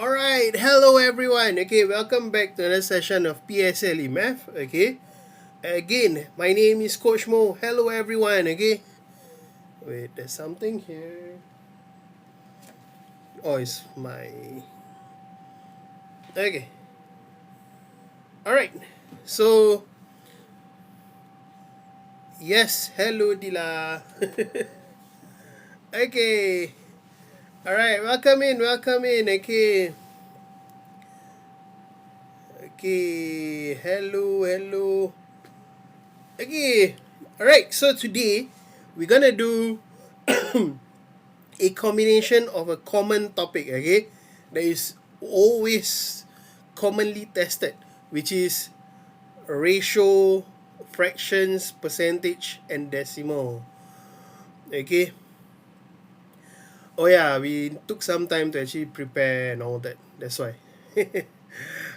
Alright, hello everyone. Okay, welcome back to another session of PSLE Math. Okay, again, my name is Coach Mo. Hello everyone. Okay, wait, there's something here. Oh, it's my. Okay, alright. So, yes, hello Dila. Okay, alright, welcome in, welcome in. Okay, hello, hello. Okay, alright, so today we're gonna do a combination of a common topic, okay, that is always commonly tested, which is ratio, fractions, percentage, and decimal. Okay. Oh yeah, we took some time to actually prepare and all that. That's why.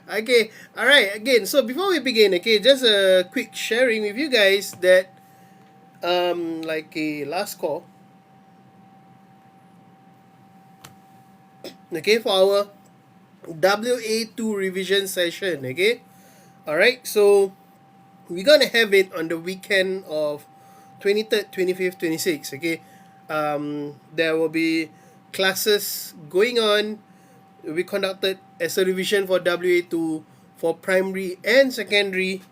Okay, alright, again, so before we begin, okay, just a quick sharing with you guys that like a last call, okay, for our WA2 revision session, okay. Alright, so we're gonna have it on the weekend of 23rd, 25th, 26th, okay. There will be classes going on, will be conducted as a revision for WA2 for primary and secondary,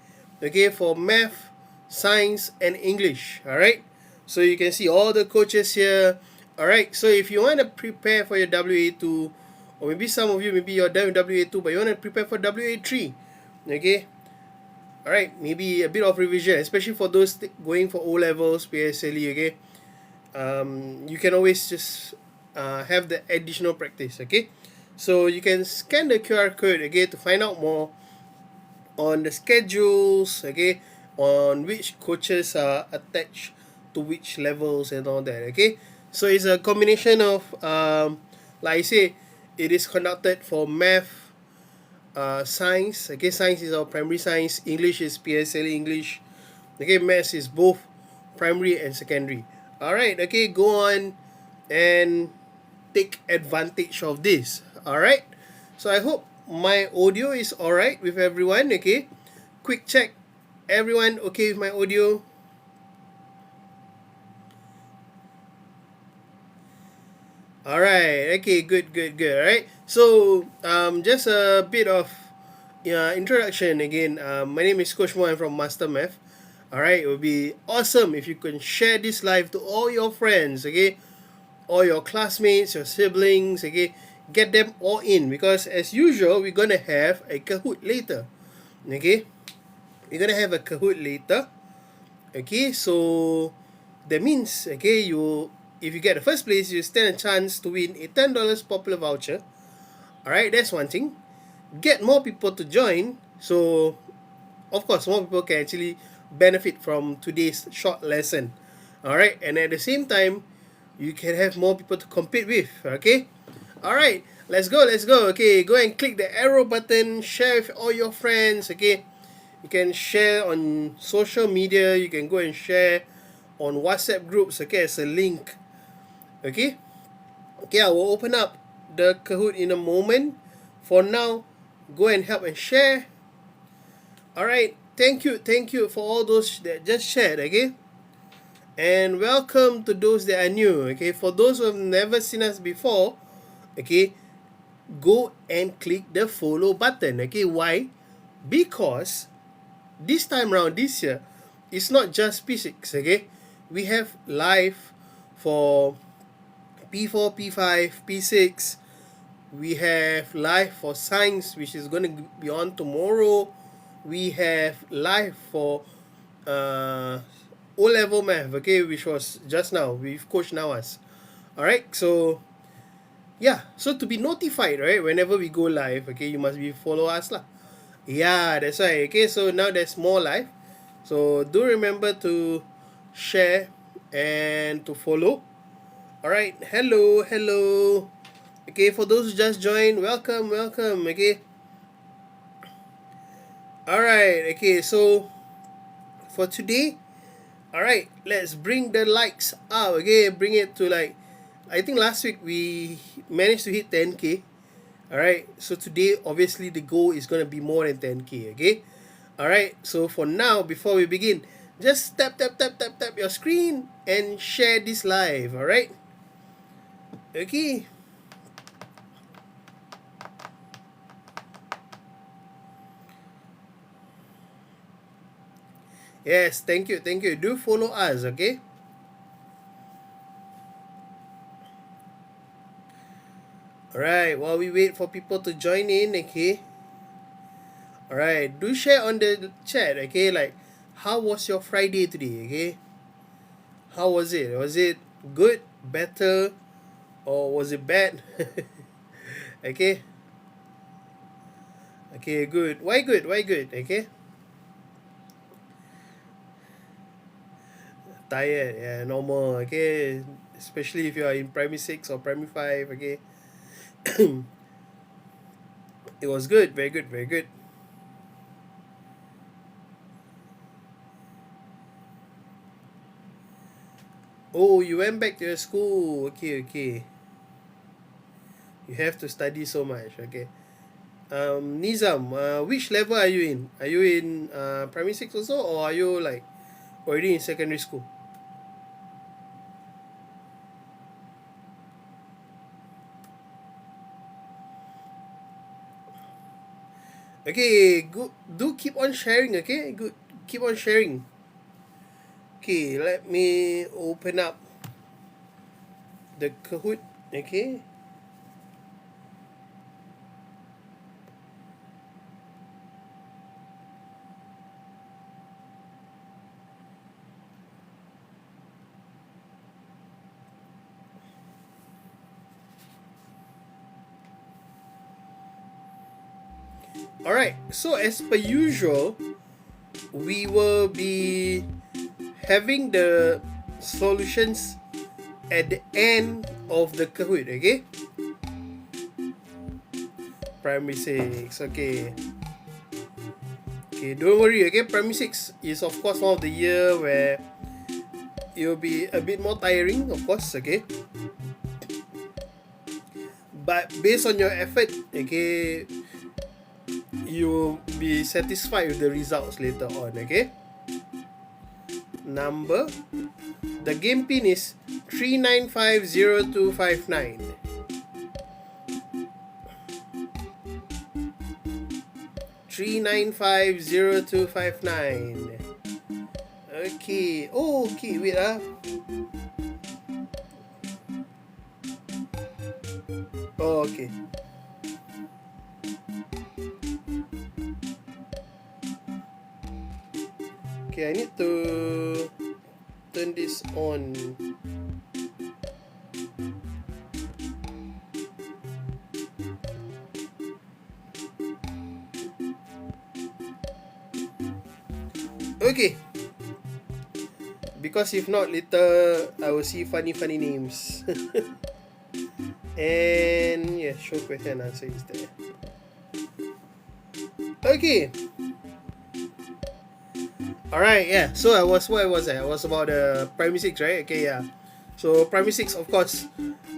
okay, for math, science, and English. Alright, so you can see all the coaches here. Alright, so if you want to prepare for your WA2, or maybe some of you, maybe you're done with WA2, but you want to prepare for WA3, okay, alright, maybe a bit of revision, especially for those going for O levels, PSLE, okay. You can always just have the additional practice, okay. So you can scan the QR code, okay, to find out more on the schedules, okay, on which coaches are attached to which levels and all that, okay. So it's a combination of, like I say, it is conducted for math, science, okay, science is our primary science, English is PSLE English, okay, maths is both primary and secondary. Alright, okay, go on and take advantage of this. Alright, so I hope my audio is alright with everyone, okay. Quick check, everyone okay with my audio? Alright, okay, good. Alright, so just a bit of introduction again. My name is Coach Mo. I'm from MasterMath. Alright, it would be awesome if you can share this live to all your friends, okay, all your classmates, your siblings, okay, get them all in, because as usual we're gonna have a Kahoot later, okay. We're gonna have a Kahoot later, okay. So that means, okay, if you get the first place, you stand a chance to win a $10 popular voucher. Alright, that's one thing. Get more people to join, so of course more people can actually benefit from today's short lesson. Alright, and at the same time, you can have more people to compete with, okay. Alright, let's go. Okay, go and click the arrow button, share with all your friends, okay. You can share on social media, you can go and share on WhatsApp groups, okay, as a link, okay. Okay, I will open up the Kahoot in a moment. For now, go and help and share. Alright, thank you for all those that just shared, okay. And welcome to those that are new, okay. For those who have never seen us before, okay, go and click the follow button, okay. Why? Because this time around, this year, it's not just P6, okay. We have live for P4, P5, P6. We have live for science, which is going to be on tomorrow. We have live for O-level math, okay, which was just now with Coach Nawas. Alright, so yeah, so to be notified, right, whenever we go live, okay, you must be follow us lah. Yeah, that's right. Okay, so now there's more live. So do remember to share and to follow. Alright, hello. Okay, for those who just joined, welcome, okay. Alright, okay, so for today, alright, let's bring the likes up, okay, bring it to like, I think last week we managed to hit 10k. Alright, so today obviously the goal is going to be more than 10k, okay? Alright, so for now, before we begin, just tap your screen and share this live, alright? Okay. Yes, thank you. Do follow us, okay? Alright, while we wait for people to join in, okay? Alright, do share on the chat, okay? Like, how was your Friday today, okay? How was it? Was it good, better, or was it bad? Okay? Okay, good. Why good? Okay? Tired, yeah, normal, okay? Especially if you are in primary 6 or primary 5, okay? It was good, very good. Oh, you went back to your school. Okay. You have to study so much, okay? Nizam, which level are you in? Are you in primary 6 also, or are you like already in secondary school? Okay, good. Do keep on sharing, okay? Good. Keep on sharing. Okay, let me open up the Kahoot, okay? Alright, so as per usual, we will be having the solutions at the end of the Kahoot, okay? Primary 6, okay. Okay, don't worry, okay? Primary 6 is of course one of the year where it will be a bit more tiring, of course, okay? But based on your effort, okay, you will be satisfied with the results later on, okay? Number, the game pin is 3950259. 3950259. Okay. Oh, okay. Wait ah. Oh, okay. Okay, I need to turn this on. Okay. Because if not, later I will see funny names. And yeah, show question and answer is there. Okay. Alright, yeah. So where was I? I was about primary 6, right? Okay, yeah. So primary 6, of course,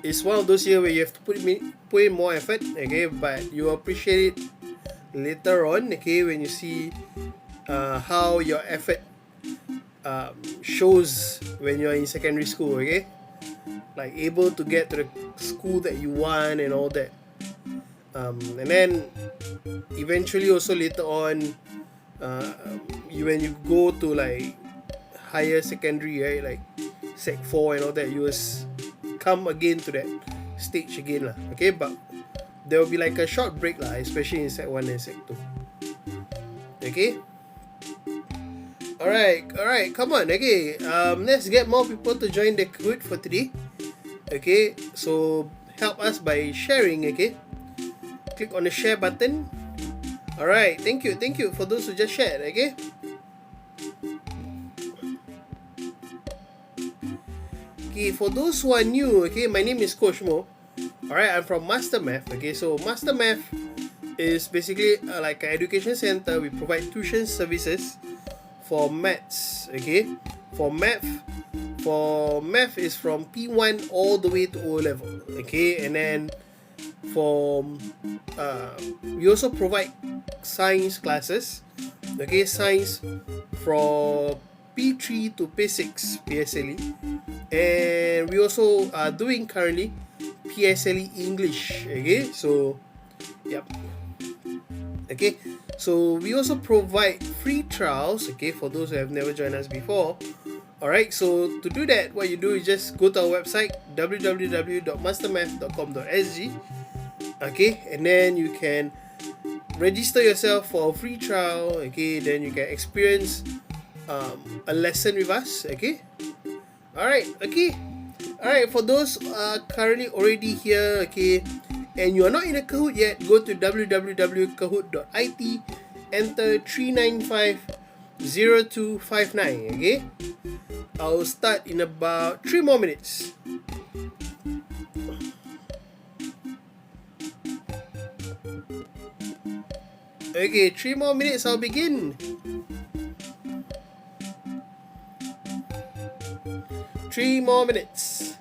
is one of those years where you have to put in more effort, okay? But you appreciate it later on, okay, when you see how your effort shows when you're in secondary school, okay? Like able to get to the school that you want and all that. And then eventually also later on, when you go to like higher secondary, right, like sec 4 and all that, you will come again to that stage again lah. Okay, but there will be like a short break lah, especially in sec 1 and sec 2. Okay. Alright, come on. Okay, let's get more people to join the Kahoot for today. Okay, so help us by sharing, okay? Click on the share button. Alright, thank you for those who just shared, okay? Okay, for those who are new, okay, my name is Coach Mo. Alright, I'm from MasterMath, okay? So MasterMath is basically like an education center. We provide tuition services for maths, okay? For math is from P1 all the way to O level, okay? And then We also provide science classes. Okay, science from P3 to P6 PSLE, and we also are doing currently PSLE English. Okay, so yep. Okay, so we also provide free trials, okay, for those who have never joined us before. Alright, so to do that, what you do is just go to our website www.mastermath.com.sg, okay, and then you can register yourself for a free trial, okay, then you can experience a lesson with us, okay. Alright, okay. Alright, for those currently already here, okay, and you are not in a Kahoot yet, go to www.kahoot.it, enter 3950259, okay. I'll start in about 3 more minutes. Okay, 3 more minutes, I'll begin. 3 more minutes.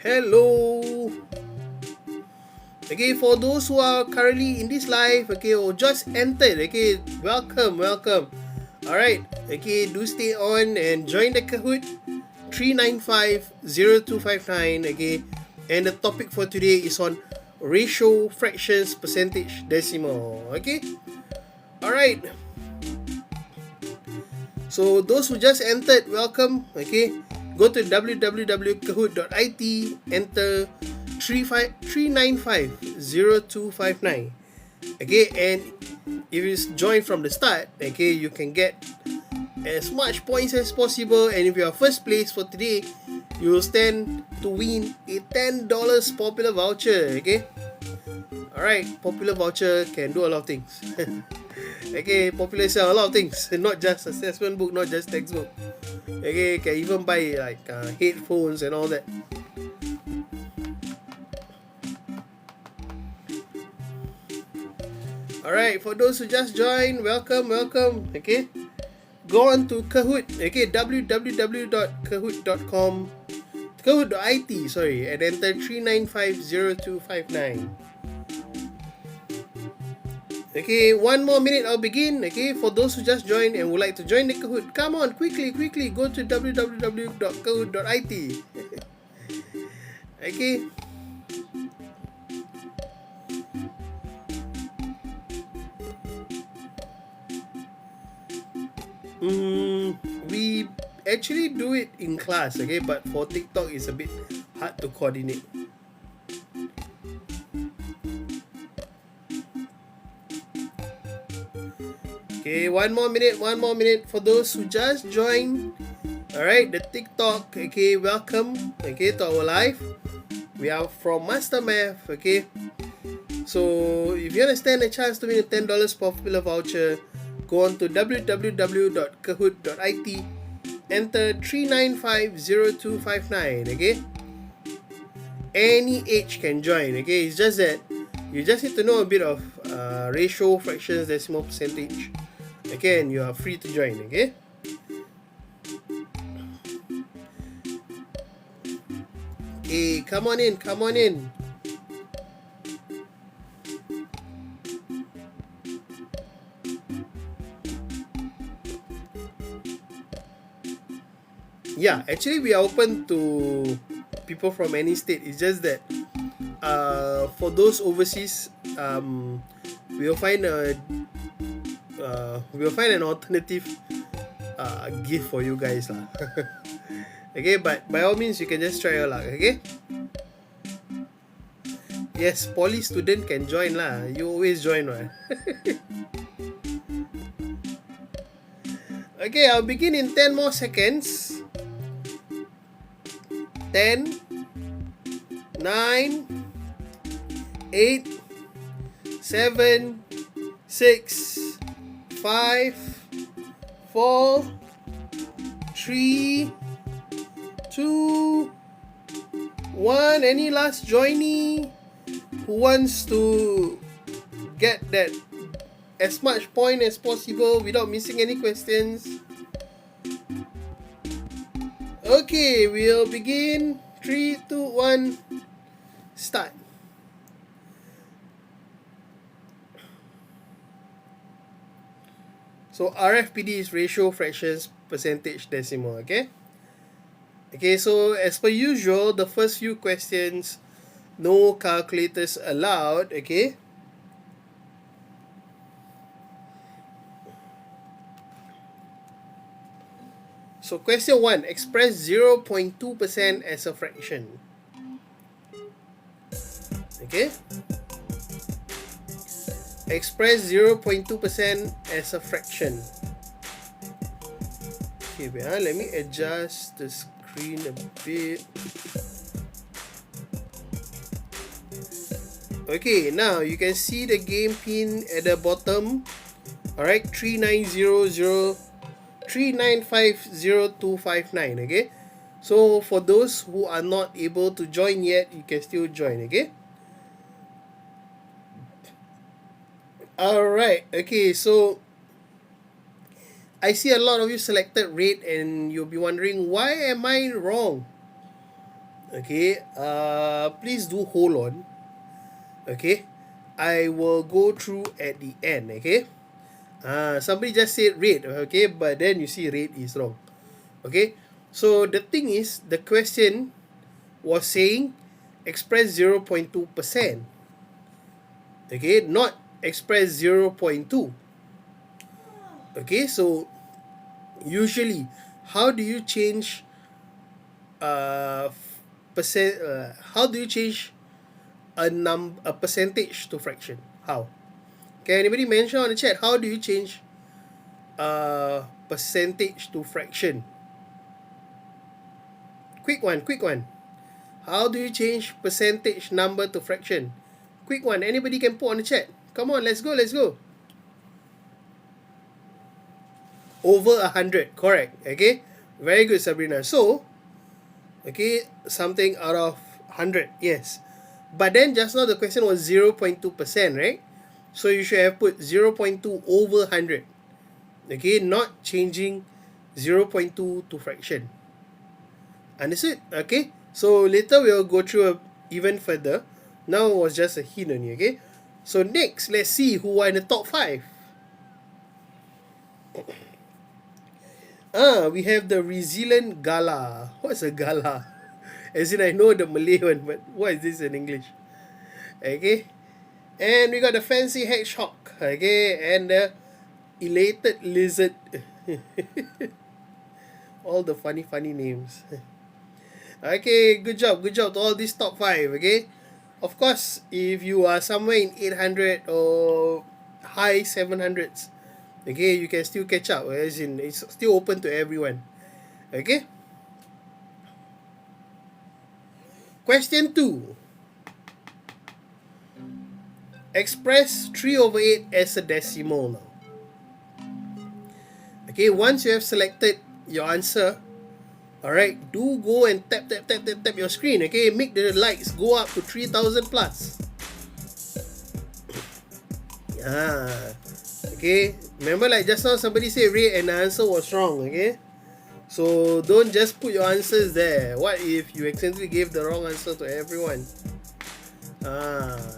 Hello. Okay, for those who are currently in this live, okay, or just entered, okay, welcome. Alright, okay, do stay on and join the Kahoot 3950259, okay, and the topic for today is on ratio, fractions, percentage, decimal, okay. Alright, so those who just entered, welcome, okay. Go to www.kahoot.it, enter 3950259, okay, and if you join from the start, okay, you can get as much points as possible, and if you are first place for today, you will stand to win a $10 popular voucher, okay. Alright, popular voucher can do a lot of things. Okay, popular sell a lot of things, not just assessment book, not just textbook. Okay, can even buy like headphones and all that. Alright, for those who just joined, welcome. Okay, go on to Kahoot, okay, www.kahoot.com, kahoot.it, sorry, and enter 3950259. Okay, 1 more minute, I'll begin. Okay, for those who just joined and would like to join the Kahoot, come on, quickly, go to www.kahoot.it. Okay. We actually do it in class, okay, but for TikTok it's a bit hard to coordinate. Okay, 1 more minute for those who just joined. Alright, the TikTok, okay, welcome, okay, to our live. We are from MasterMath, okay. So if you want to stand a chance to win a $10 popular voucher, go on to www.kahoot.it, enter 3950259, okay. Any age can join, okay. It's just that you just need to know a bit of ratio, fractions, decimal, percentage. Again, you are free to join, okay. Hey, come on in. Yeah, actually we are open to people from any state. It's just that for those overseas, we'll find an alternative gift for you guys lah. Okay, but by all means you can just try your luck, okay. Yes, poly student can join lah. You always join, right? Okay, I'll begin in 10 more seconds. 10, 9, 8, 7, 6, 5, 4, 3, 2, 1. Any last joinee who wants to get that as much point as possible without missing any questions? Okay, we'll begin. 3, 2, 1, start. So RFPD is ratio, fractions, percentage, decimal, okay? Okay, so as per usual, the first few questions, no calculators allowed, okay? So question 1, express 0.2% as a fraction. Okay? Express 0.2% as a fraction. Okay, wait, let me adjust the screen a bit. Okay, now you can see the game pin at the bottom. Alright, 395039500259. Okay, so for those who are not able to join yet, you can still join. Okay, alright. Okay, so I see a lot of you selected red, and you'll be wondering, why am I wrong? Okay, please do hold on. Okay, I will go through at the end. Okay, somebody just said red. Okay, but then you see red is wrong. Okay, so the thing is, the question was saying express 0.2%. Okay, not express 0.2. Okay, so usually, how do you change how do you change a percentage to fraction? How? Can anybody mention on the chat, how do you change percentage to fraction? Quick one. How do you change percentage number to fraction? Quick one. Anybody can put on the chat. Come on, let's go. Over 100. Correct. Okay. Very good, Sabrina. So, okay, something out of 100. Yes. But then just now the question was 0.2%, right? So you should have put 0.2 over 100. Okay, not changing 0.2 to fraction. Understood? Okay. So later we'll go through even further. Now it was just a hint only, okay? So next, let's see who are in the top 5. We have the resilient gala. What's a gala? As in, I know the Malay one, but what is this in English? Okay. And we got the fancy hedgehog. Okay. And the elated lizard. All the funny names. Okay, good job to all these top 5, okay? Of course, if you are somewhere in 800 or high 700s, okay, you can still catch up, as in it's still open to everyone. Okay? Question 2. Express 3 over 8 as a decimal now. Okay, once you have selected your answer, alright, do go and tap your screen, okay? Make the likes go up to 3,000 plus. Yeah. Okay, remember, like just now somebody said red and the answer was wrong, okay? So don't just put your answers there. What if you accidentally gave the wrong answer to everyone?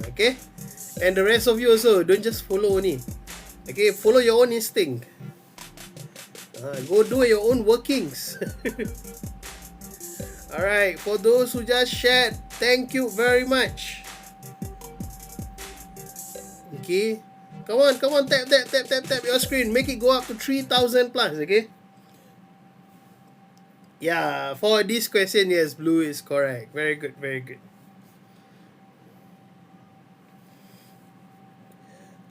Okay? And the rest of you also, don't just follow only. Okay, follow your own instinct. Go do your own workings. Alright, for those who just shared, thank you very much. Okay, come on, tap your screen, make it go up to 3,000 plus, okay? Yeah, for this question, yes, blue is correct. Very good.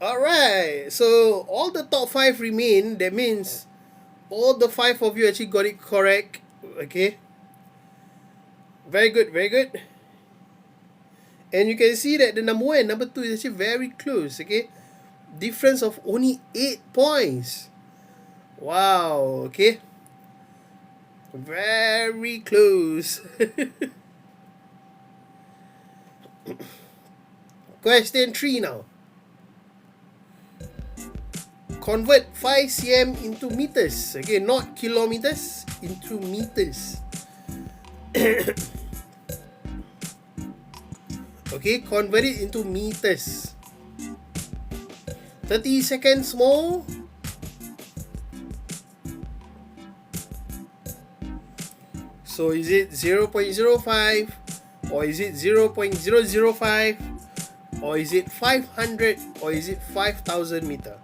Alright, so all the top 5 remain. That means all the 5 of you actually got it correct. Okay, very good. And you can see that the number 1 and number 2 is actually very close. Okay, difference of only 8 points. Wow. Okay, very close. Question 3 now. Convert 5 cm into meters. Okay, not kilometers, into meters. Okay, convert it into meters. 30 seconds more. So is it 0.05, or is it 0.005, or is it 500, or is it 5,000 meter?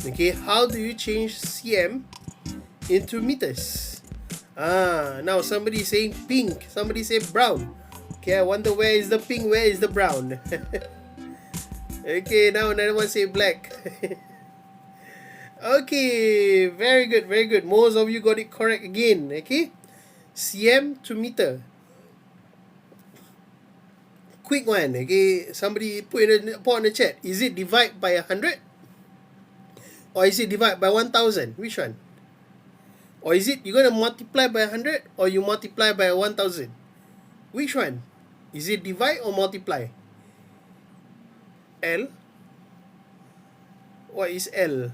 Okay, how do you change cm into meters? Now somebody saying pink, somebody say brown. Okay, I wonder where is the pink, where is the brown? Okay, now another one say black. Okay, very good, very good. Most of you got it correct again. Okay, cm to meter. Quick one. Okay, somebody put in the chat. Is it divide by 100, or is it divide by 1,000? Which one? Or is it you gonna multiply by 100, or you multiply by 1,000? Which one? Is it divide or multiply? L? What is L?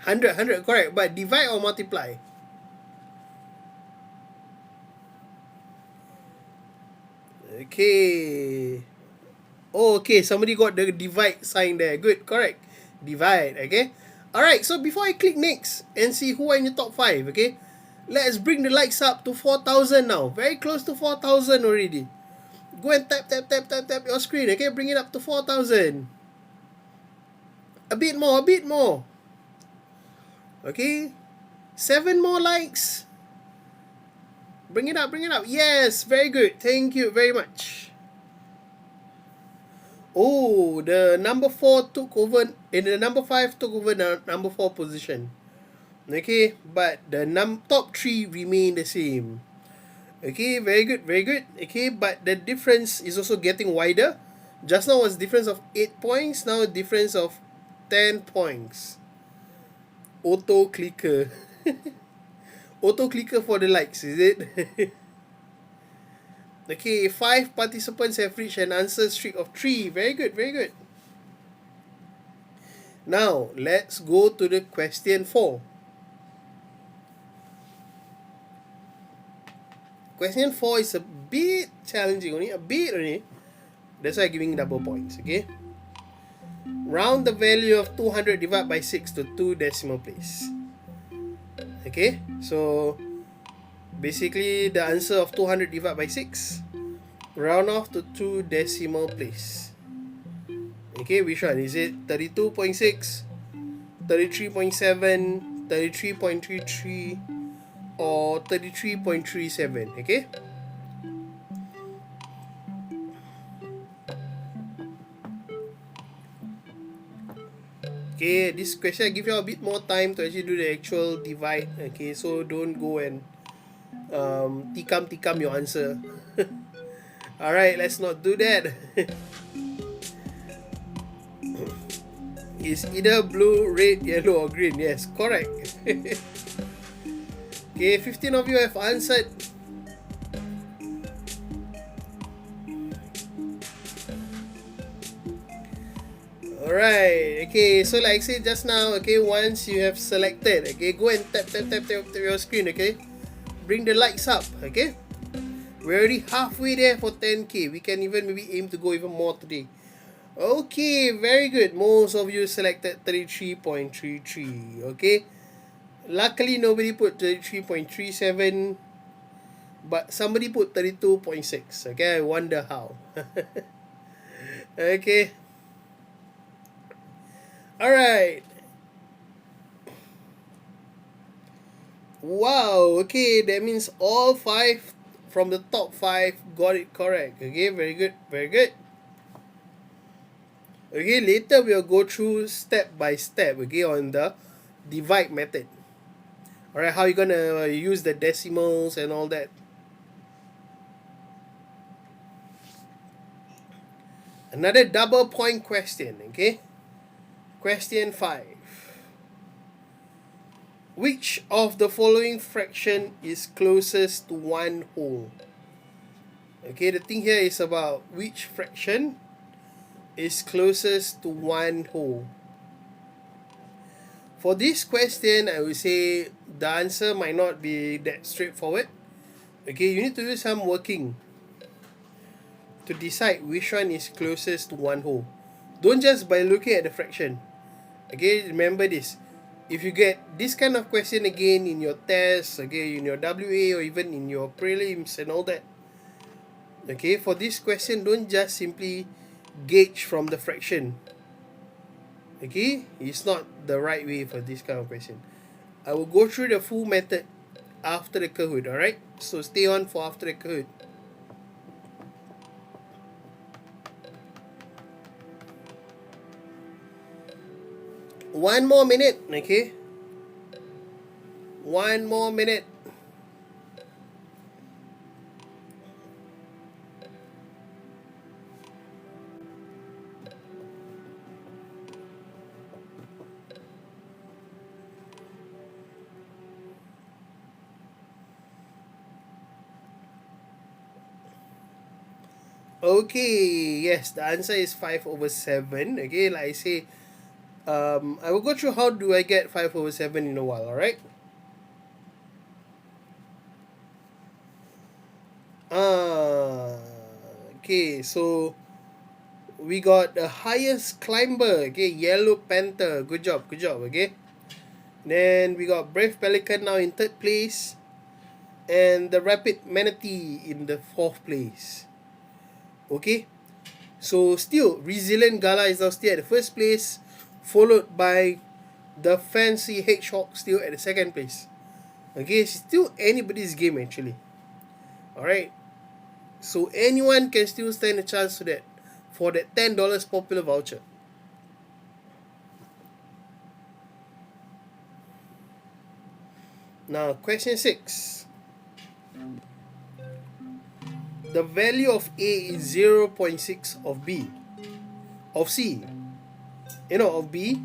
100, correct. But divide or multiply? Okay. Oh, okay. Somebody got the divide sign there. Good, correct. Divide, okay. Alright, so before I click next and see who are in the top 5, okay, let's bring the likes up to 4,000 now. Very close to 4,000 already. Go and tap your screen, okay? Bring it up to 4,000. A bit more. Okay? 7 more likes. Bring it up. Yes, very good. Thank you very much. Oh, the number 4 took over, and the number 5 took over the number 4 position. Okay, but the top 3 remain the same. Okay, very good. Okay, but the difference is also getting wider. Just now was difference of 8 points, now difference of 10 points. Auto clicker. Auto clicker for the likes, is it? Okay, 5 participants have reached an answer streak of 3. Very good. Now, let's go to the question 4. Question 4 is a bit challenging, only a bit only. That's why I'm giving double points, okay? Round the value of 200 divided by 6 to 2 decimal place. Okay, so basically the answer of 200 divided by 6, round off to 2 decimal place. Okay, which one? Is it 32.6, 33.7, 33.33, or 33.37? Okay. Okay, this question I give you a bit more time to actually do the actual divide. Okay, so don't go and tikam your answer. Alright, let's not do that. It's either blue, red, yellow, or green. Yes, correct. Okay, 15 of you have answered. Alright, okay, so like I said just now, okay, once you have selected, okay, go and tap your screen, okay? Bring the lights up, okay? We're already halfway there for 10k. We can even maybe aim to go even more today. Okay, very good. Most of you selected 33.33, okay? Luckily, nobody put 33.37, but somebody put 32.6, okay? I wonder how. Okay. Alright. Wow, okay, that means all 5 from the top 5 got it correct. Okay, very good. Okay, later we'll go through step by step, okay, on the divide method. Alright, how you gonna use the decimals and all that. Another double point question, okay? Question 5. Which of the following fraction is closest to 1 whole? Okay, the thing here is about which fraction is closest to 1 whole. For this question, I would say the answer might not be that straightforward. Okay, you need to do some working to decide which one is closest to one whole. Don't just by looking at the fraction. Okay, remember this. If you get this kind of question again in your test, okay, in your WA or even in your prelims and all that, okay, for this question, don't just simply gauge from the fraction. Okay, it's not the right way for this kind of question. I will go through the full method after the Kahoot, alright? So stay on for after the Kahoot. One more minute, okay? One more minute. Okay, yes, the answer is 5/7. Okay, like I say, I will go through how do I get 5/7 in a while, alright? Okay, so we got the highest climber, okay, Yellow Panther. Good job, okay? Then we got Brave Pelican now in 3rd place. And the Rapid Manatee in the 4th place. Okay? So still, Resilient Gala is now still at the 1st place, followed by the Fancy Hedgehog still at the 2nd place. Okay, still anybody's game actually. Alright. So anyone can still stand a chance to that for that $10 popular voucher. Now, question 6. The value of A is 0.6 of B, of C, of B,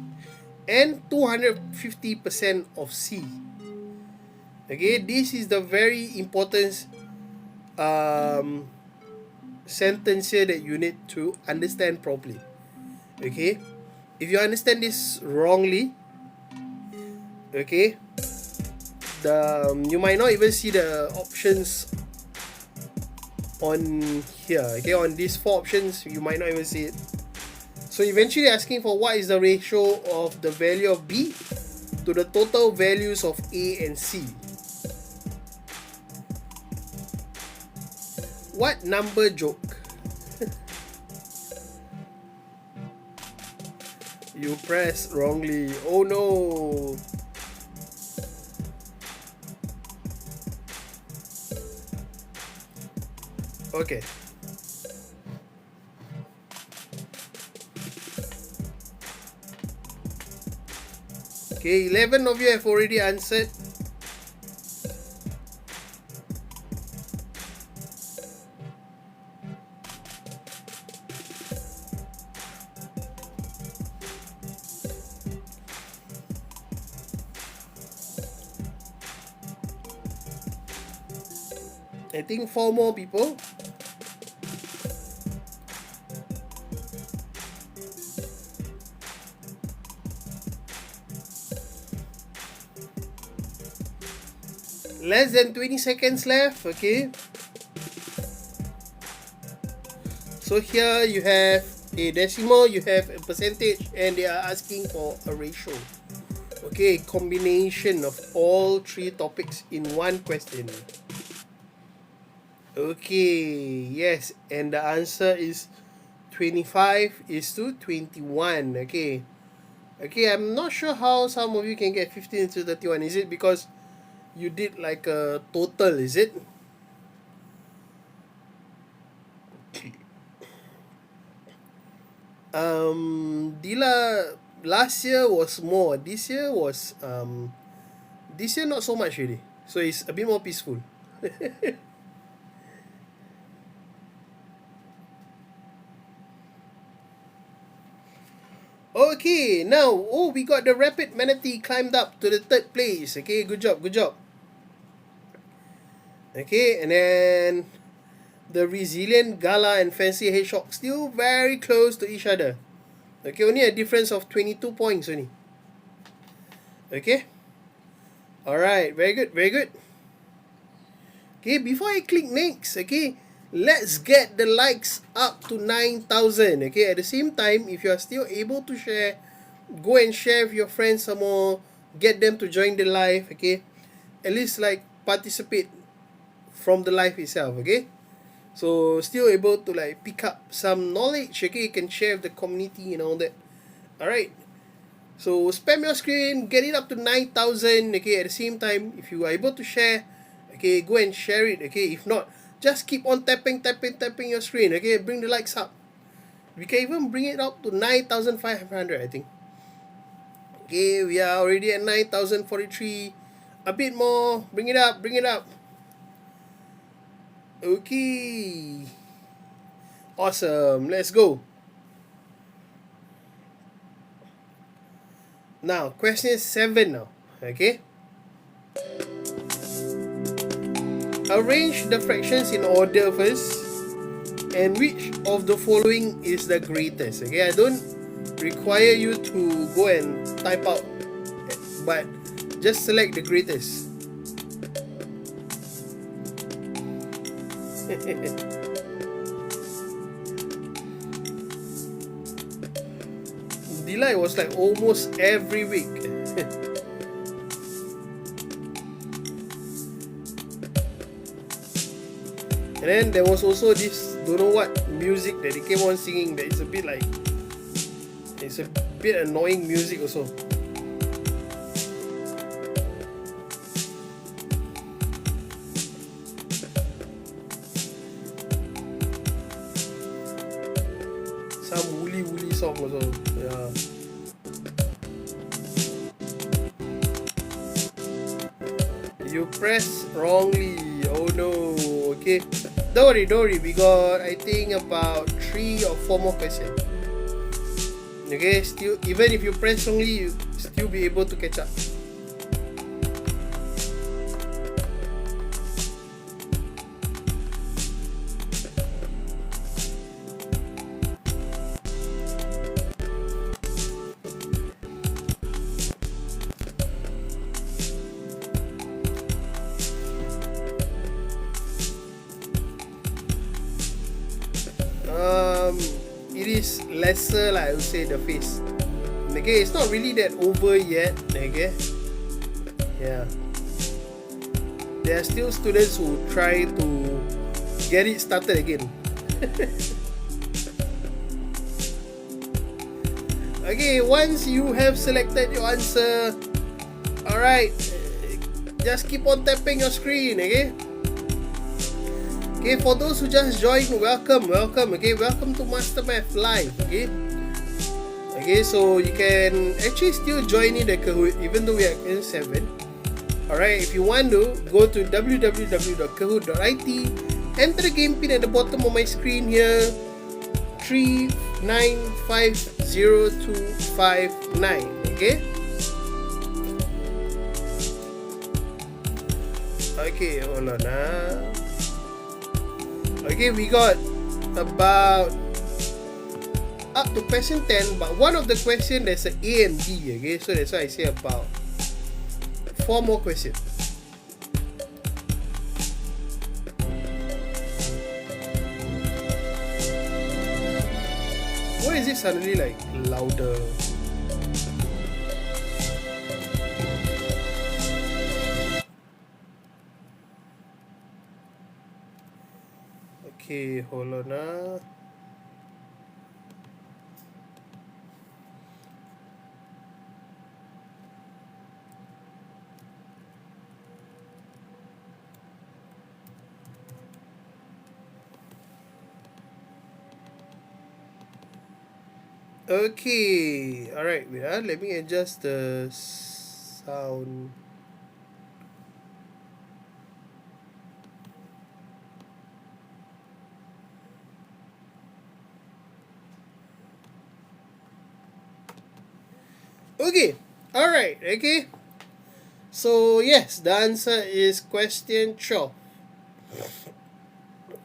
and 250% of C. Okay, this is the very important sentence here that you need to understand properly. Okay, if you understand this wrongly, okay, you might not even see the options on here. Okay, on these 4 options, you might not even see it. So eventually asking for what is the ratio of the value of B to the total values of A and C. What number joke? You pressed wrongly. Oh no. Okay. Okay, 11 of you have already answered. I think 4 more people. Less than 20 seconds left, okay? So here you have a decimal, you have a percentage, and they are asking for a ratio. Okay, combination of all 3 topics in one question. Okay, yes, and the answer is 25:21. Okay. Okay, I'm not sure how some of you can get 15:31. Is it because you did like a total, is it? Dila, last year was more. This year not so much really. So it's a bit more peaceful. Okay, now, we got the Rapid Manatee climbed up to the 3rd place. Okay, good job. Okay, and then the Resilient Gala and Fancy Hedgehog still very close to each other. Okay, only a difference of 22 points only. Okay. All right. Very good. Very good. Okay. Before I click next, okay, let's get the likes up to 9,000. Okay. At the same time, if you are still able to share, go and share with your friends some more. Get them to join the live. Okay. At least like participate from the live itself. Okay. So still able to like pick up some knowledge. Okay. You can share with the community and all that. All right. So spam your screen, get it up to 9,000. Okay, at the same time, if you are able to share, okay, go and share it. Okay, if not, just keep on tapping your screen. Okay, bring the likes up. We can even bring it up to 9,500, I think. Okay, we are already at 9,043. A bit more. Bring it up, bring it up. Okay. Awesome. Let's go. Now, question 7 now. Okay. Arrange the fractions in order first. And which of the following is the greatest? Okay, I don't require you to go and type out, but just select the greatest. Delight was like almost every week. And then there was also this don't know what music that they came on singing that is a bit like, it's a bit annoying music also. Some woolly song also. Yeah. You press wrongly. Oh no. Okay. Don't worry. We got, I think, about 3 or 4 more questions. Okay. Still, even if you press wrongly, you still be able to catch up. It is lesser, like I would say, the face. Okay, it's not really that over yet. Okay, yeah, there are still students who try to get it started again. Okay, once you have selected your answer, all right, just keep on tapping your screen. Okay, for those who just joined, welcome. Okay, welcome to MasterMath Live. Okay, so you can actually still join in the Kahoot even though we are in 7. Alright, if you want to, go to www.kahoot.it, enter the game pin at the bottom of my screen here, 3950259. Okay? Okay, hold on. Okay, we got about up to question 10, but one of the question there's an A and B. Okay, so that's why I say about 4 more questions. Why is it suddenly like louder? Okay, hold on. Okay, alright, wait, let me adjust the sound. Okay, alright, okay. So, yes, the answer is question 12.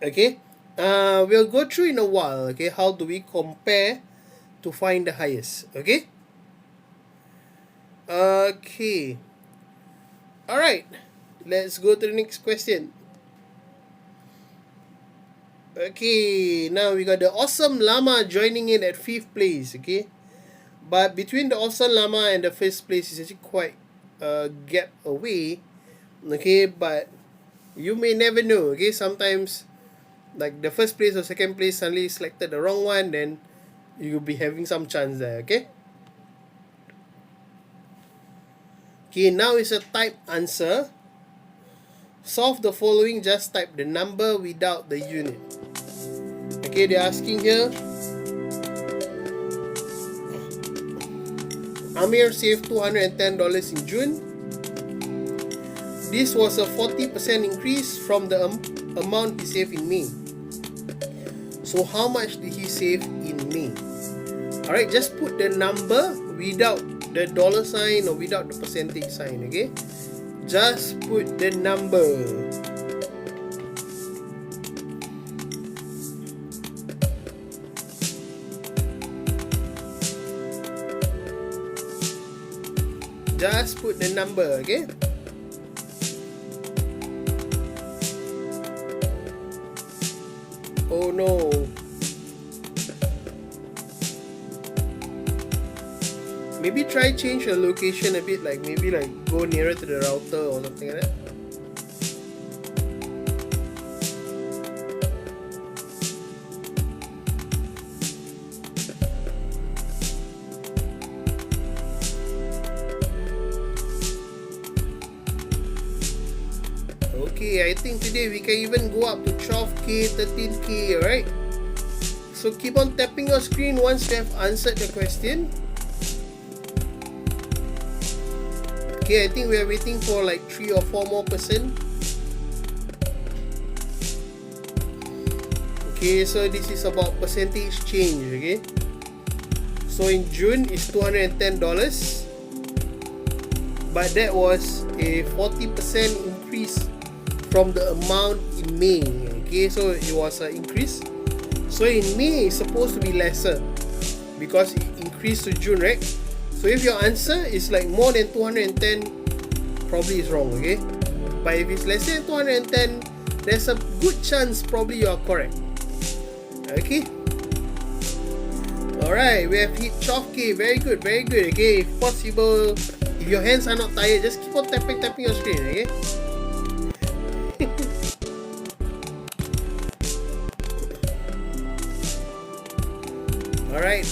Okay, we'll go through in a while, okay, how do we compare to find the highest, okay? Okay. Alright. Let's go to the next question. Okay, now we got the awesome llama joining in at 5th place, okay? But between the awesome llama and the first place is actually quite a gap away, okay? But you may never know, okay? Sometimes, like the first place or second place suddenly selected the wrong one, then you'll be having some chance there, okay? Okay, now is a type answer. Solve the following, just type the number without the unit. Okay, they're asking here, Amir saved $210 in June. This was a 40% increase from the amount he saved in May. So how much did he save in May? Alright, just put the number without the dollar sign or without the percentage sign, okay? Just put the number. Just put the number, okay? Oh no. Maybe try change the location a bit, like maybe like go nearer to the router or something like that. Okay, I think today we can even go up to 12k, 13k, alright? So keep on tapping your screen once you have answered the question. Okay, I think we are waiting for like 3 or 4 more person. Okay, so this is about percentage change, okay? So in June is $210, but that was a 40% increase from the amount in May. Okay, so it was an increase. So in May it's supposed to be lesser because it increased to June, right? So if your answer is like more than 210, probably is wrong, okay? But if it's less than 210, there's a good chance probably you are correct. Okay? Alright, we have hit 12k. Very good, very good. Okay, if possible, if your hands are not tired, just keep on tapping your screen, okay? Alright.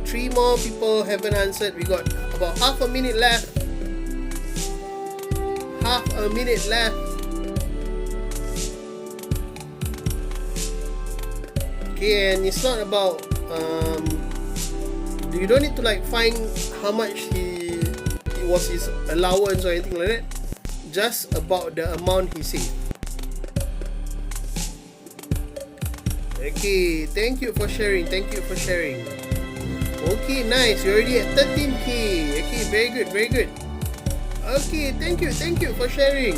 3 more people haven't answered. We got about half a minute left. Half a minute left. Okay, and it's not about you don't need to like find how much it was his allowance or anything like that. Just about the amount he saved. Okay, thank you for sharing. Thank you for sharing. Okay, nice. You're already at 13k. Okay, very good, very good. Okay, thank you for sharing.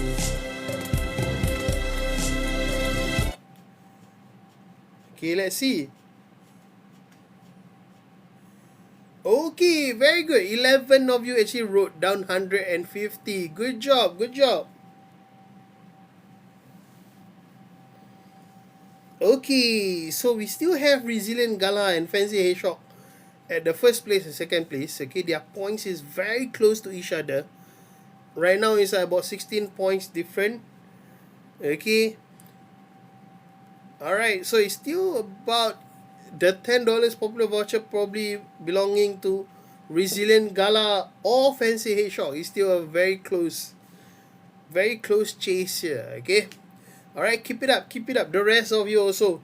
Okay, let's see. Okay, very good. 11 of you actually wrote down 150. Good job, good job. Okay, so we still have Resilient Gala and Fancy Hedgehog at the first place and second place. Okay, their points is very close to each other. Right now it's about 16 points different. Okay. Alright, so it's still about the $10 popular voucher probably belonging to Resilient Gala or Fancy Hedgehog. It's still a very close chase here. Okay. Alright, keep it up. The rest of you also,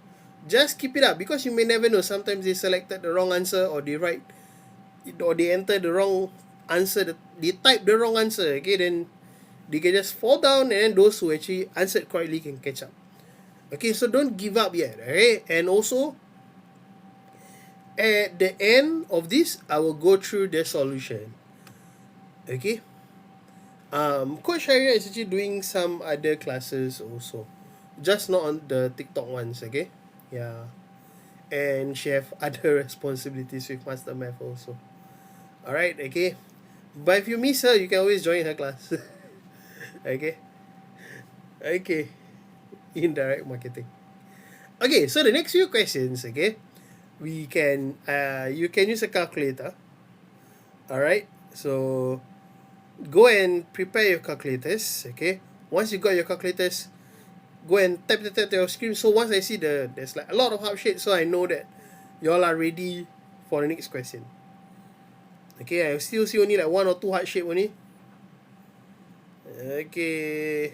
just keep it up, because you may never know. Sometimes they selected the wrong answer, or they enter the wrong answer. They type the wrong answer. Okay, then they can just fall down, and then those who actually answered correctly can catch up. Okay, so don't give up yet. Alright, and also at the end of this, I will go through the solution. Okay. Coach Harriet is actually doing some other classes also, just not on the TikTok ones, okay? Yeah. And she have other responsibilities with MasterMaths also. Alright, okay. But if you miss her, you can always join her class. Okay. Okay. Indirect marketing. Okay, so the next few questions, okay, we can you can use a calculator. Alright. So go and prepare your calculators. Okay. Once you got your calculators, go and tap your screen. So once I see there's like a lot of half shades, so I know that y'all are ready for the next question. Okay, I still see only like one or two heart shape only. Okay.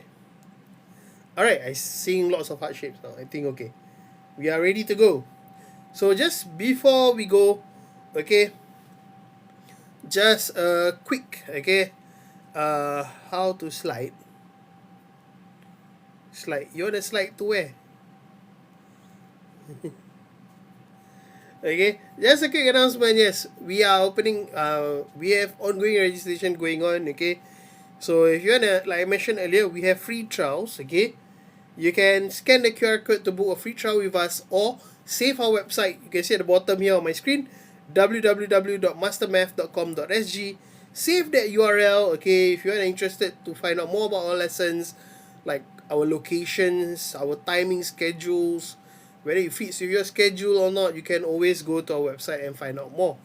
Alright, I seeing lots of heart shapes now. I think okay. We are ready to go. So just before we go, okay, just a quick, okay, how to slide. Slide. You want to slide to where? Okay, just a quick announcement. Yes, we are opening. We have ongoing registration going on. Okay, so if you wanna, like I mentioned earlier, we have free trials. Okay, you can scan the QR code to book a free trial with us, or save our website. You can see at the bottom here on my screen, www.mastermath.com.sg. Save that URL. Okay, if you are interested to find out more about our lessons, like our locations, our timing schedules, whether it fits with your schedule or not, you can always go to our website and find out more.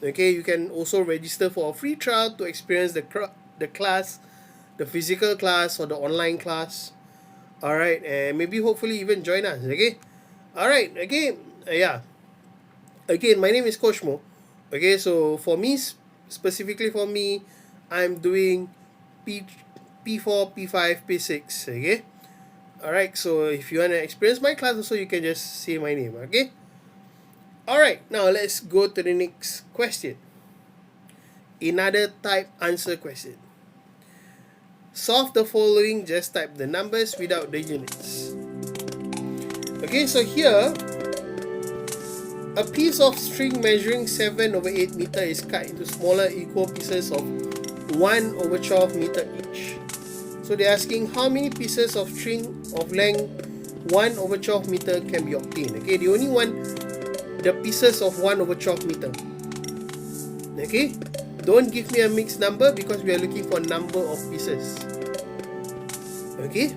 Okay, you can also register for a free trial to experience the class, the physical class or the online class. Alright, and maybe hopefully even join us. Okay, alright, again, yeah. Again, my name is Coach Mo. Okay, so for me, specifically for me, I'm doing P4, P5, P6. Okay. Alright, so if you want to experience my class also, you can just say my name, okay? Alright, now let's go to the next question. Another type answer question. Solve the following, just type the numbers without the units. Okay, so here, a piece of string measuring 7/8 meter is cut into smaller equal pieces of 1/12 meter each. So they're asking how many pieces of string of length 1/12 meter can be obtained. Okay, they only want the pieces of 1/12 meter. Okay, don't give me a mixed number because we are looking for number of pieces. Okay.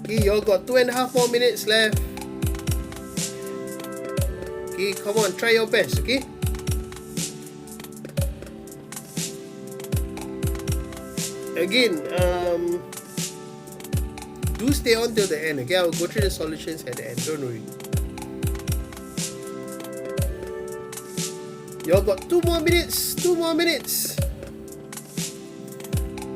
Okay, y'all got 2.5 more minutes left. Okay, come on, try your best. Okay. Again, do stay on till the end. Okay, I will go through the solutions at the end. Don't worry. Y'all got 2 more minutes. 2 more minutes.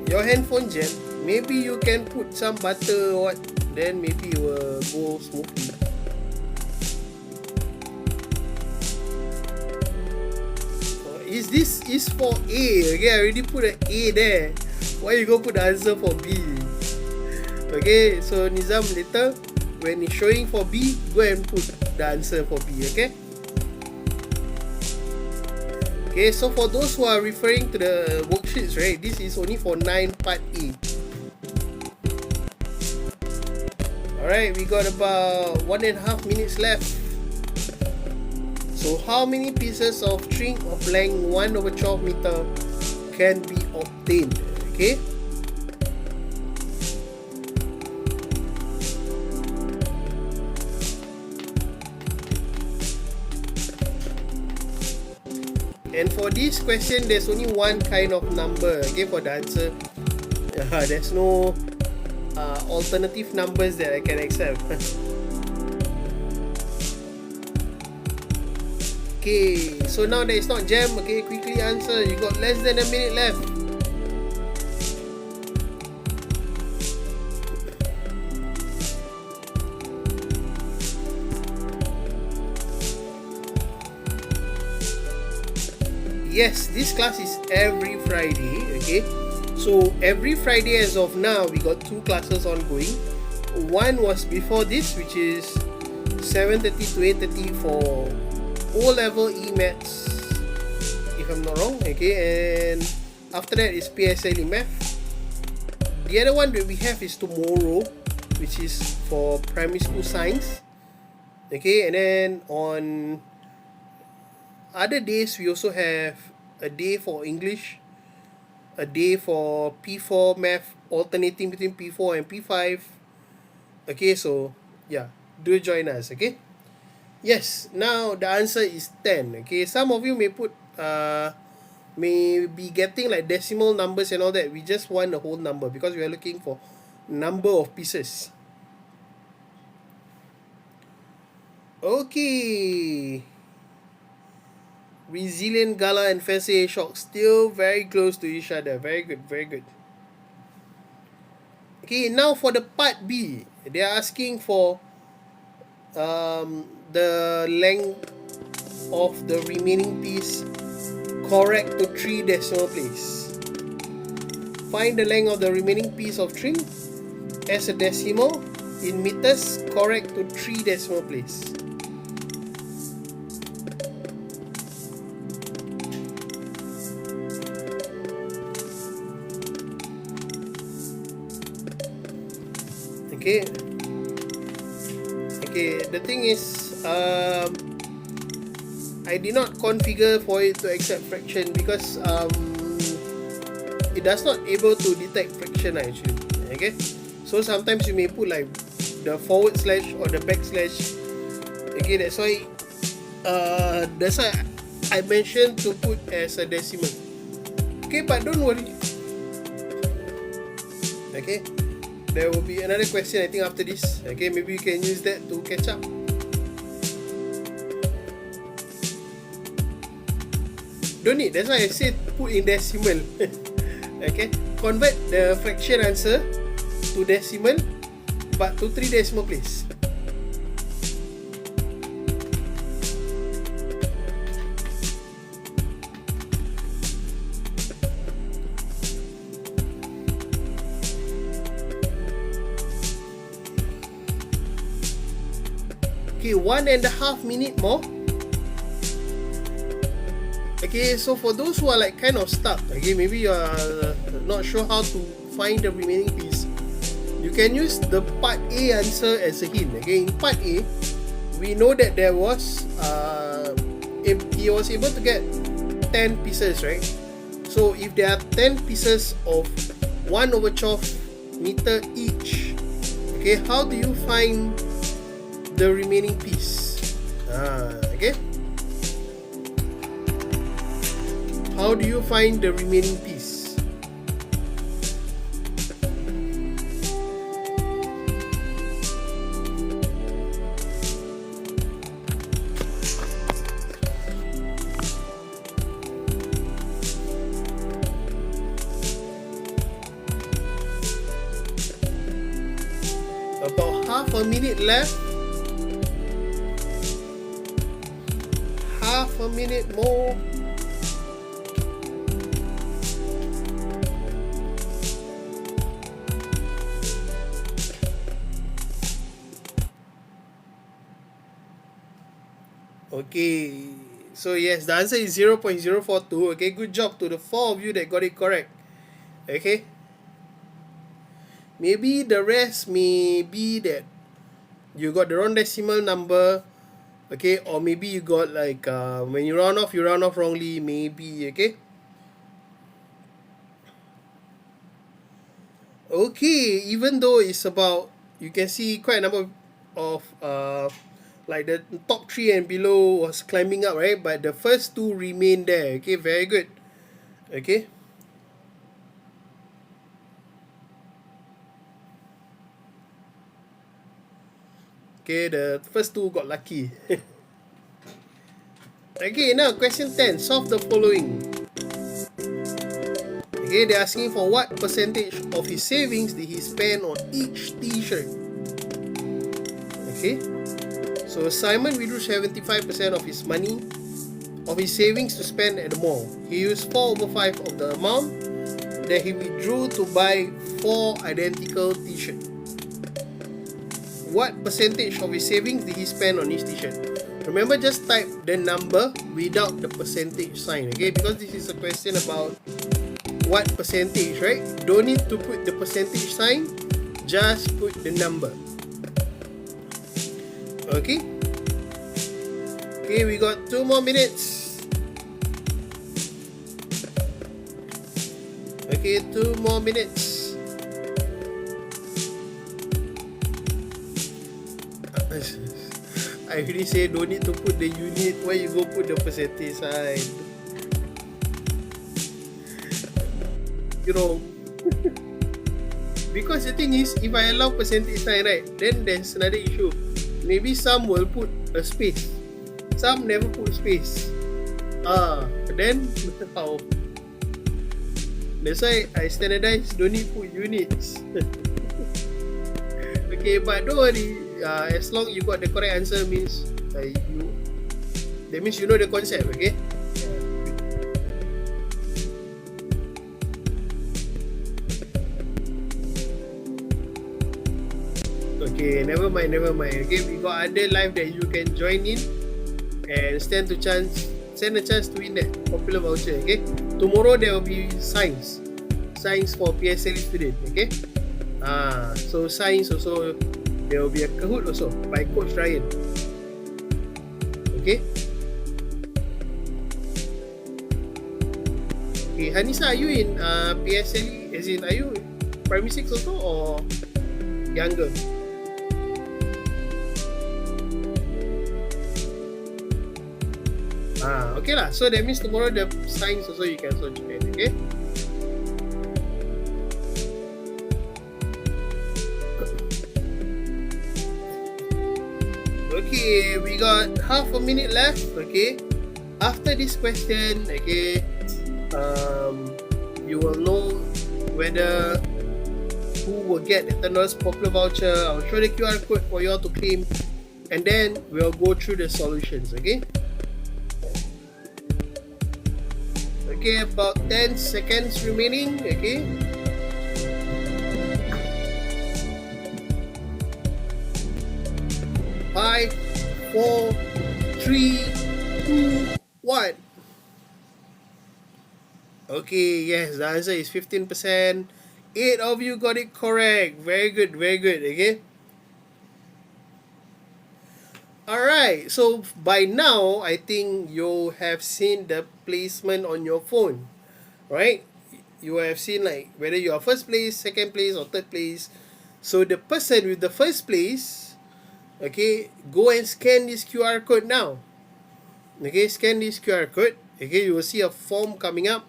Your handphone jam. Maybe you can put some butter or what. Then maybe it will go smoothly. This is for A. Okay, I already put an A there. Why you go put the answer for B? Okay, so Nizam later, when he's showing for B, go and put the answer for B, okay? Okay, so for those who are referring to the worksheets, right, this is only for 9 part A. Alright, we got about 1.5 minutes left. So how many pieces of string of length 1/12 meter can be obtained? Okay. And for this question, there's only one kind of number. Okay, for the answer, there's no alternative numbers that I can accept. Okay, so now that it's not jam. Okay, quickly answer. You got less than a minute left. Yes, this class is every Friday. Okay, so every Friday as of now, we got 2 classes ongoing. One was before this, which is 7:30 to 8:30 for O-level E-Maths, if I'm not wrong. Okay, and after that is PSLE Math. The other one that we have is tomorrow, which is for primary school science. Okay, and then on other days we also have a day for English, a day for P4 math, alternating between P4 and P5. Okay, so yeah, do join us. Okay. Yes, now the answer is 10. Okay, some of you may be getting like decimal numbers and all that. We just want the whole number because we are looking for number of pieces. Okay. Resilient, Gala, and Fancy Shock still very close to each other. Very good, very good. Okay, now for the part B, they are asking for the length of the remaining piece correct to 3 decimal place. Find the length of the remaining piece of string as a decimal in meters correct to 3 decimal place. Okay. Okay, the thing is, I did not configure for it to accept fraction because it does not able to detect fraction actually. Okay, so sometimes you may put like the forward slash or the backslash. Okay, that's why I mentioned to put as a decimal. Okay, but don't worry. Okay, there will be another question I think after this. Okay, maybe you can use that to catch up. Don't need, that's why I said put in decimal. Okay, convert the fraction answer to decimal, but to 3 decimal place. Okay, 1.5 minutes more. Okay, so for those who are like kind of stuck, okay, maybe you are not sure how to find the remaining piece, you can use the part A answer as a hint. Okay, in part A, we know that there was he was able to get 10 pieces, right? So if there are 10 pieces of 1/12 meter each, okay, how do you find the remaining piece? Okay, how do you find the remaining piece? About half a minute left. Half a minute more. Okay, so yes, the answer is 0.042. Okay, good job to the 4 of you that got it correct. Okay, maybe the rest may be that you got the wrong decimal number. Okay, or maybe you got like when you round off wrongly, maybe. Okay. Okay, even though it's about, you can see quite a number of like the top 3 and below was climbing up, right? But the first 2 remain there. Okay, very good. Okay. Okay, the first 2 got lucky. Okay, now question 10. Solve the following. Okay, they're asking for what percentage of his savings did he spend on each t-shirt. Okay, so Simon withdrew 75% of his money, of his savings to spend at the mall. He used 4/5 of the amount that he withdrew to buy 4 identical t-shirts. What percentage of his savings did he spend on each t-shirt? Remember, just type the number without the percentage sign, okay? Because this is a question about what percentage, right? Don't need to put the percentage sign, just put the number. Okay? Okay, we got 2 more minutes. Okay, 2 more minutes. I already say don't need to put the unit. Why you go put the percentage sign? You know, because the thing is, if I allow percentage sign, right, then there's another issue. Maybe some will put a space, some never put space. Then how? That's why I standardize, don't need put units. Okay, but don't worry. As long you got the correct answer means that means you know the concept. Okay. Okay, never mind. Okay, we got other live that you can join in and stand a chance to win that popular voucher. Okay, tomorrow there will be science for PSLE student. Okay, so science also there will be a Kahoot also by Coach Ryan. Okay. Okay, Hanisa, are you in PSLE? As in, are you primary 6 also or younger? Okay lah. So that means tomorrow the science also you can also join. Okay. Okay, we got half a minute left. Okay. After this question, okay, you will know whether who will get the $10 popular voucher. I'll show the QR code for you all to claim, and then we'll go through the solutions. Okay. Okay, about 10 seconds remaining. Okay. Five, 4, 3, 2, 1. Okay, yes, the answer is 15%. 8 of you got it correct. Very good, okay? Alright, so by now, I think you have seen the placement on your phone, right? You have seen like whether you are first place, second place, or third place. So the person with the first place, okay, go and scan this QR code now. Okay, scan this QR code. Okay, you will see a form coming up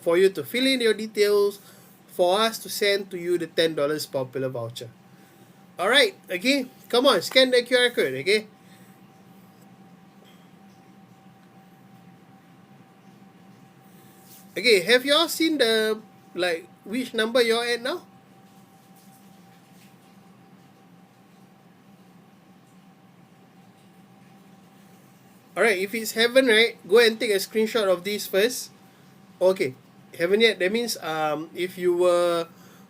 for you to fill in your details for us to send to you the $10 popular voucher. Alright, okay, come on, scan the QR code, okay? Okay, have you all seen the, like, which number you're at now? Alright, if it's haven't, right, go and take a screenshot of this first. Okay, haven't yet. That means if you were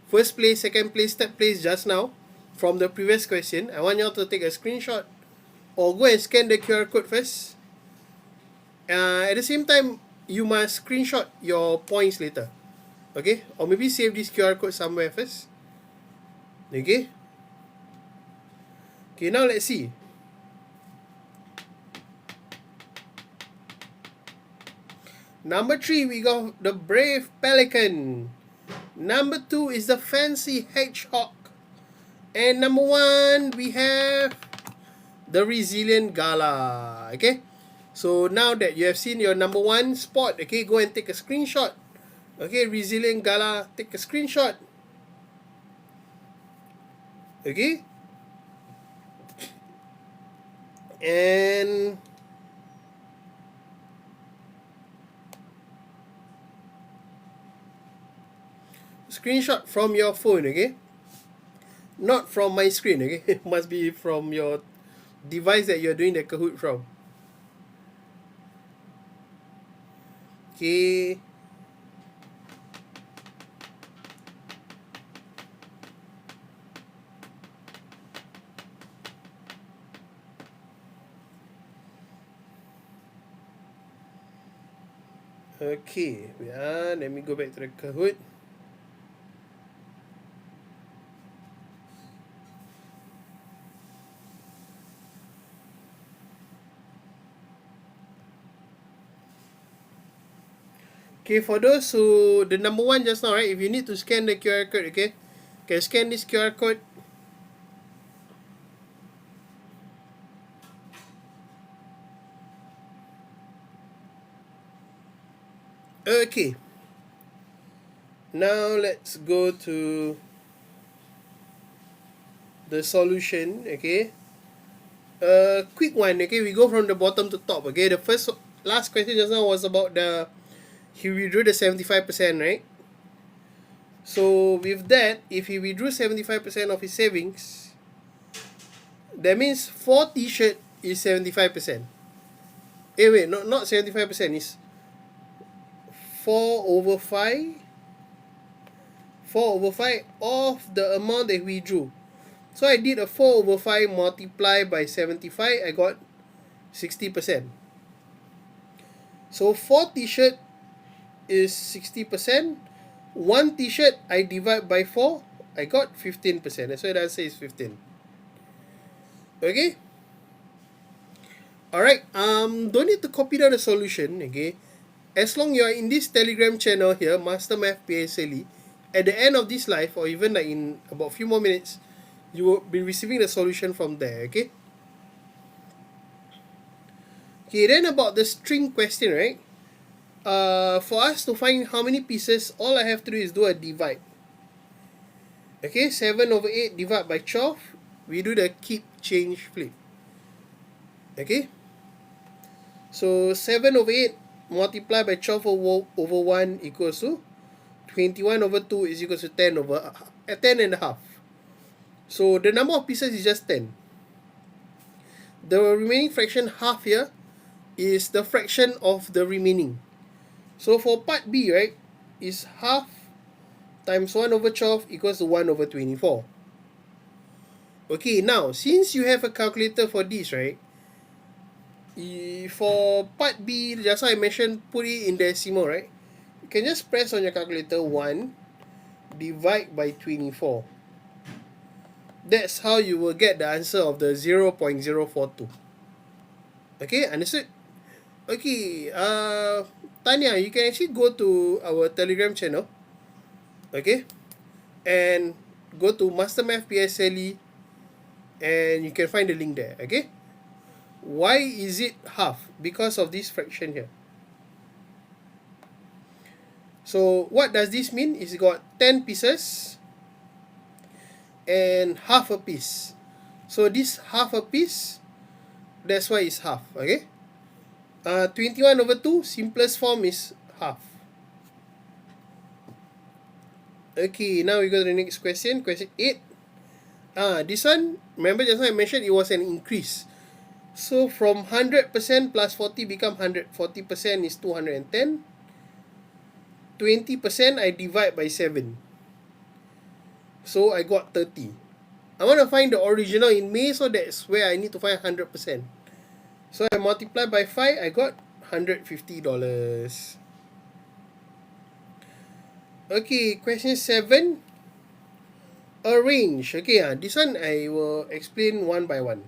first place, second place, third place just now from the previous question, I want you all to take a screenshot or go and scan the QR code first. At the same time, you must screenshot your points later. Okay, or maybe save this QR code somewhere first. Okay. Okay, now let's see. Number 3, we got the brave pelican. Number 2 is the fancy hedgehog. And number 1, we have the resilient gala. Okay, so now that you have seen your number 1 spot, okay, go and take a screenshot. Okay, resilient gala, take a screenshot. Okay, and screenshot from your phone, okay, not from my screen, okay. It must be from your device that you're doing the Kahoot from. Okay. Okay, let me go back to the Kahoot. Okay, for those who, the number one just now, right? If you need to scan the QR code, okay? Can scan this QR code. Okay. Now let's go to the solution, okay? Quick one, okay? We go from the bottom to top, okay? The last question just now was about he withdrew the 75%, right? So with that, if he withdrew 75% of his savings, that means 4 t-shirt is 75%. Wait, not 75%, it's 4 over 5. 4 over 5 of the amount that we drew. So I did a 4 over 5 multiplied by 75, I got 60%. So 4 t-shirt is 60%. 1 t-shirt I divide by 4, I got 15%. That's why the answer is 15. Okay? Alright, don't need to copy down the solution, okay? As long you are in this Telegram channel here, MasterMaths PSLE, at the end of this live, or even like in about a few more minutes, you will be receiving the solution from there, okay? Okay, then about the string question, right? For us to find how many pieces, all I have to do is do a divide. Okay, 7 over 8 divided by 12. We do the keep, change, flip. Okay? So 7 over 8 multiplied by 12 over 1 equals to 21 over 2 is equal to 10 over 10 and a half. So the number of pieces is just 10. The remaining fraction half here is the fraction of the remaining. So for part B, right, is half times 1 over 12 equals to 1 over 24. Okay, now, since you have a calculator for this, right, for part B, just like I mentioned, put it in decimal, right? You can just press on your calculator 1, divide by 24. That's how you will get the answer of the 0.042. Okay, understood? Okay, Tanya, you can actually go to our Telegram channel, okay, and go to MasterMaths PSLE, and you can find the link there, okay? Why is it half? Because of this fraction here. So what does this mean? It's got 10 pieces and half a piece. So this half a piece, that's why it's half, okay? 21 over 2, simplest form is half. Okay, now we go to the next question. Question 8. This one, remember just now I mentioned it was an increase. So from 100% plus 40 become 100. 40% is 210. 20% I divide by 7. So I got 30. I want to find the original in May, so that's where I need to find 100%. So I multiply by 5, I got $150. Okay, question 7. Arrange. Okay, this one I will explain one by one.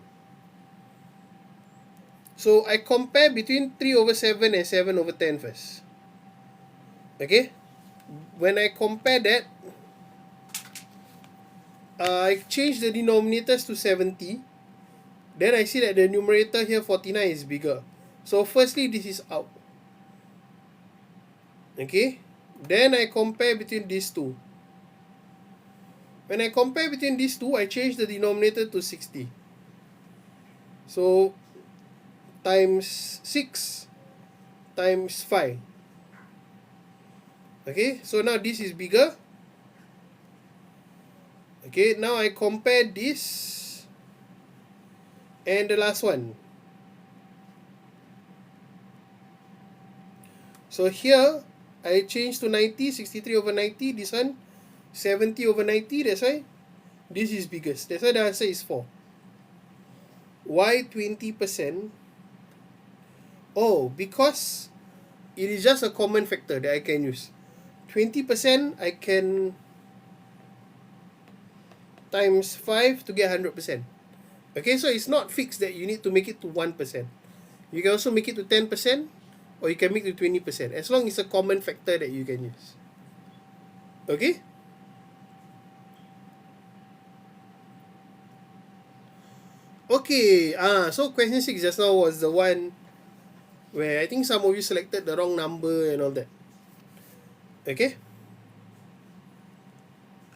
So I compare between 3 over 7 and 7 over 10 first. Okay? When I compare that, I change the denominators to 70. Then I see that the numerator here, 49, is bigger. So firstly, this is out. Okay? Then I compare between these two. When I compare between these two, I change the denominator to 60. So, times 6 times 5. Okay, so now this is bigger. Okay, now I compare this and the last one. So here, I change to 90, 63 over 90. This one, 70 over 90. That's why this is biggest. That's why the answer is 4. Why 20%? Oh, because it is just a common factor that I can use. 20% I can times 5 to get 100%. Okay, so it's not fixed that you need to make it to 1%. You can also make it to 10%, or you can make it 20%, as long as it's a common factor that you can use. Okay? Okay, so question 6 just now was the one where I think some of you selected the wrong number and all that. Okay?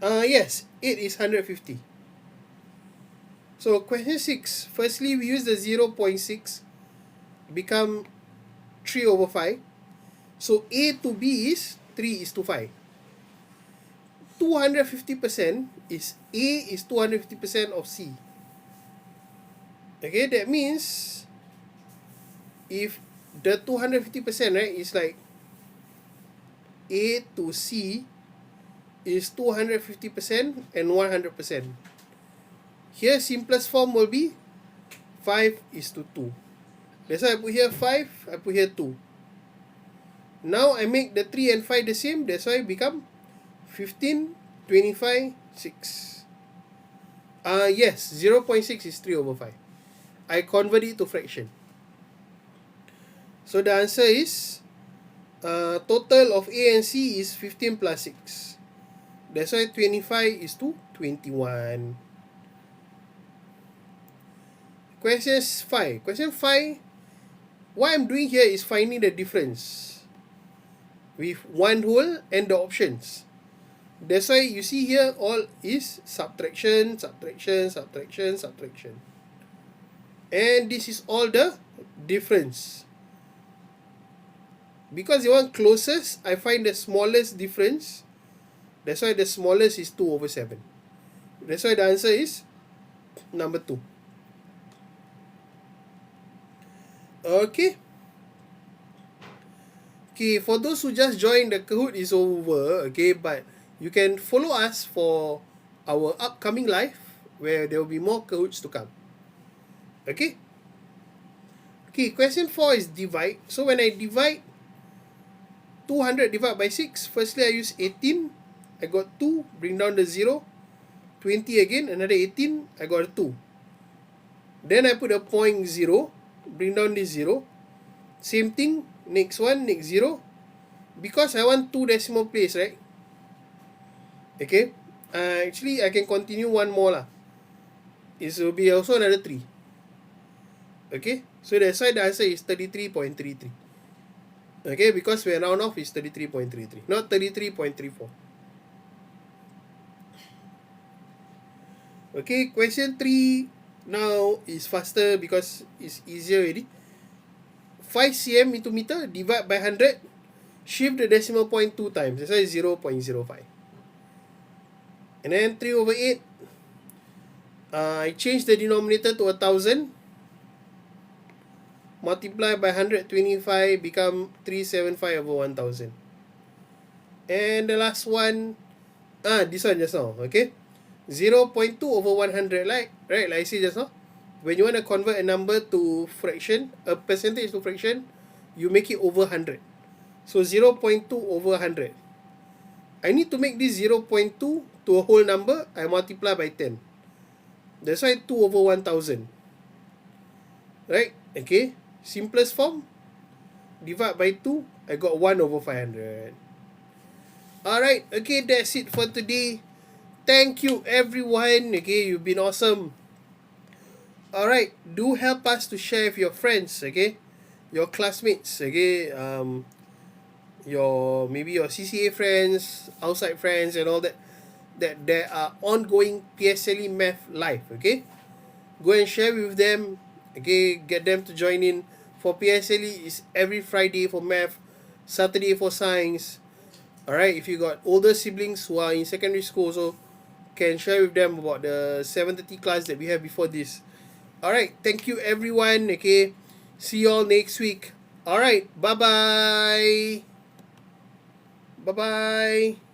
Yes, 8 is 150. So question 6, firstly we use the 0.6, become 3 over 5. So A to B is 3 is to 5. 250% is A is 250% of C. Okay, that means if the 250%, right, is like A to C is 250% and 100%. Here simplest form will be 5 is to 2. That's why I put here 5, I put here 2. Now I make the 3 and 5 the same, that's why it become 15, 25, 6. Yes, 0.6 is 3 over 5. I convert it to fraction. So the answer is total of A and C is 15 plus 6. That's why 25 is to 21. Question 5. Question 5, what I'm doing here is finding the difference with one whole and the options. That's why you see here all is subtraction, subtraction, subtraction, subtraction. And this is all the difference. Because you want closest, I find the smallest difference. That's why the smallest is 2 over 7. That's why the answer is number 2. Okay. Okay, for those who just joined, the Kahoot is over. Okay, but you can follow us for our upcoming live, where there will be more Kahoots to come. Okay. Okay, question 4 is divide. So when I divide 200 divided by 6, firstly I use 18. I got 2, bring down the 0. 20 again, another 18, I got a 2. Then I put a point 0, bring down this 0. Same thing, next one, next 0. Because I want 2 decimal place, right? Okay. Actually, I can continue one more lah. It will be also another 3. Okay. So that's why the answer is 33.33. Okay, because we round off is 33.33, not 33.34. Okay, question 3 now is faster because it's easier already. 5 cm into meter, divide by 100, shift the decimal point 2 times. That's why 0.05. And then 3 over 8, I change the denominator to 1,000. Multiply by 125, become 375 over 1,000. And the last one, this one just now, okay? 0.2 over 100, right? Like I said just now, when you want to convert a number to fraction, a percentage to fraction, you make it over 100. So 0.2 over 100. I need to make this 0.2 to a whole number, I multiply by 10. That's why 2 over 1,000. Right? Okay. Simplest form, divide by 2, I got 1 over 500. Alright, okay, that's it for today. Thank you everyone. Okay, you've been awesome. Alright, do help us to share with your friends, okay? Your classmates, okay? Maybe your CCA friends, outside friends and all that. That there are ongoing PSLE math live, okay? Go and share with them, okay? Get them to join in. For PSLE is every Friday for math, Saturday for science. Alright, if you got older siblings who are in secondary school, so can share with them about the 7:30 class that we have before this. Alright, thank you everyone. Okay, see you all next week. Alright, bye-bye. Bye-bye.